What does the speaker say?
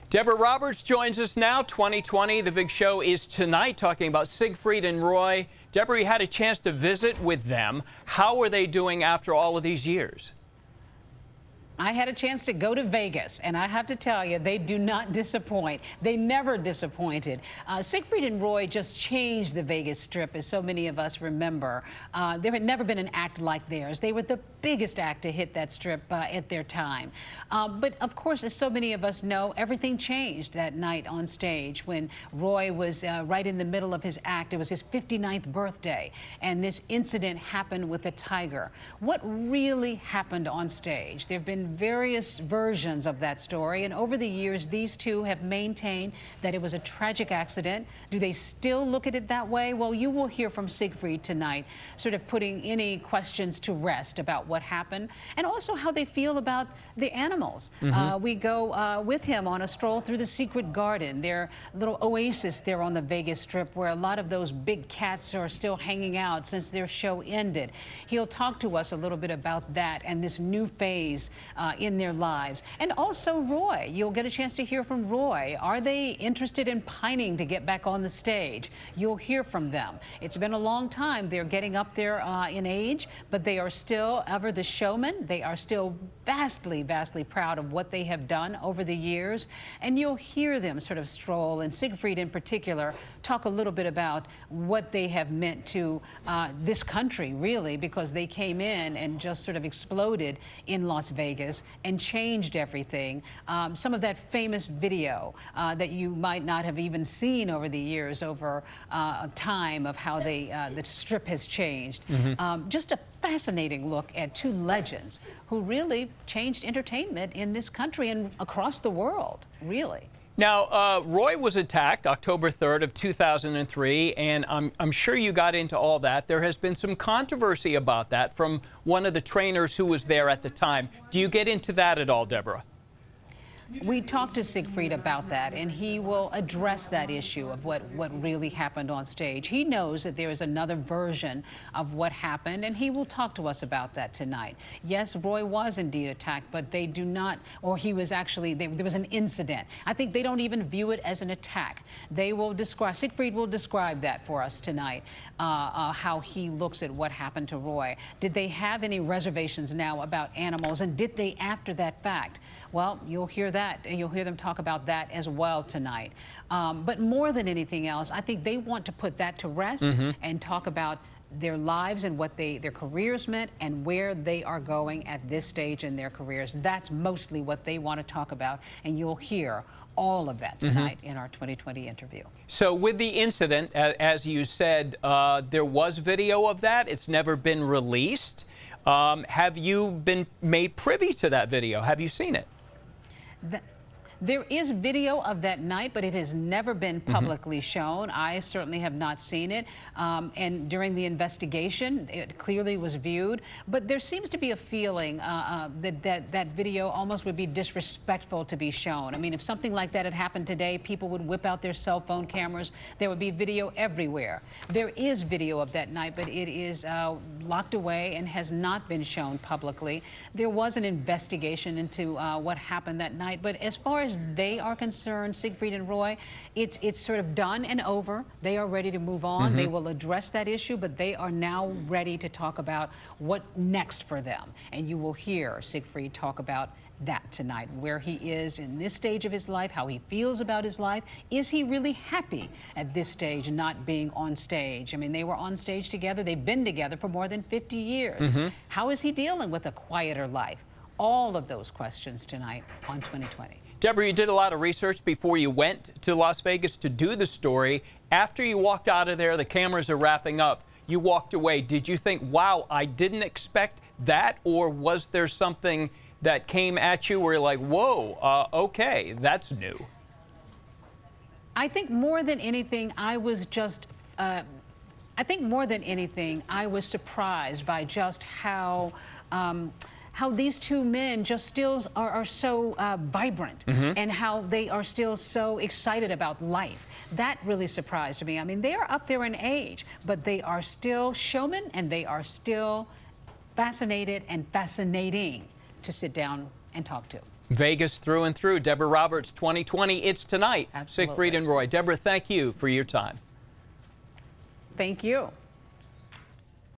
Deborah Roberts joins us now. 2020, the big show is tonight, talking about Siegfried and Roy. Deborah, you had a chance to visit with them. How are they doing after all of these years? I had a chance to go to Vegas, and I have to tell you, they do not disappoint. They never disappointed. Siegfried and Roy just changed the Vegas Strip, as so many of us remember. There had never been an act like theirs. They were the biggest act to hit that strip at their time. But of course, as so many of us know, everything changed that night on stage when Roy was right in the middle of his act. It was his 59th birthday, and this incident happened with a tiger. What really happened on stage? There have been various versions of that story, and over the years these two have maintained that it was a tragic accident. Do they still look at it that way? Well, you will hear from Siegfried tonight, sort of putting any questions to rest about what happened, and also how they feel about the animals. We go with him on a stroll through the secret garden, their little oasis there on the Vegas Strip, where a lot of those big cats are still hanging out since their show ended. He'll talk to us a little bit about that and this new phase in their lives. And also Roy. You'll get a chance to hear from Roy. Are they interested in pining to get back on the stage? You'll hear from them. It's been a long time. They're getting up there in age, but they are still ever the showman. They are still vastly, vastly proud of what they have done over the years. And you'll hear them sort of stroll, and Siegfried in particular, talk a little bit about what they have meant to this country, really, because they came in and just sort of exploded in Las Vegas and changed everything. Some of that famous video that you might not have even seen over the years, over time, of how the strip has changed. Just a fascinating look at two legends who really changed entertainment in this country and across the world, really. Now, Roy was attacked October 3rd of 2003, and I'm sure you got into all that. There has been some controversy about that from one of the trainers who was there at the time. Do you get into that at all, Deborah? We talked to Siegfried about that, and he will address that issue of what really happened on stage. He knows that there is another version of what happened, and he will talk to us about that tonight. Yes, Roy was indeed attacked, but they do not, or he was actually, there was an incident. I think they don't even view it as an attack. They will describe, Siegfried will describe that for us tonight, how he looks at what happened to Roy. Did they have any reservations now about animals, and did they after that fact? Well, you'll hear that, and you'll hear them talk about that as well tonight. But more than anything else, I think they want to put that to rest and talk about their lives and what their careers meant and where they are going at this stage in their careers. That's mostly what they want to talk about, and you'll hear all of that tonight in our 2020 interview. So with the incident, as you said, there was video of that. It's never been released. Have you been made privy to that video? Have you seen it? There is video of that night, but it has never been publicly shown. I certainly have not seen it. And during the investigation, it clearly was viewed. But there seems to be a feeling that video almost would be disrespectful to be shown. I mean, if something like that had happened today, people would whip out their cell phone cameras. There would be video everywhere. There is video of that night, but it is locked away and has not been shown publicly. There was an investigation into what happened that night, but as far as they are concerned, Siegfried and Roy, it's sort of done and over. They are ready to move on. They will address that issue, but they are now ready to talk about what next for them. And you will hear Siegfried talk about that tonight, where he is in this stage of his life, how he feels about his life. Is he really happy at this stage not being on stage? I mean, they were on stage together. They've been together for more than 50 years. How is he dealing with a quieter life? All of those questions tonight on 2020. Deborah, you did a lot of research before you went to Las Vegas to do the story. After you walked out of there, the cameras are wrapping up, you walked away. Did you think, wow, I didn't expect that? Or was there something that came at you where you're like, whoa, okay, that's new? I think more than anything, I was just, I think more than anything, I was surprised by just how these two men just still are so vibrant and how they are still so excited about life. That really surprised me. I mean, they are up there in age, but they are still showmen, and they are still fascinated and fascinating to sit down and talk to. Vegas through and through. Deborah Roberts, 2020. It's tonight. Absolutely. Siegfried and Roy. Deborah, thank you for your time. Thank you.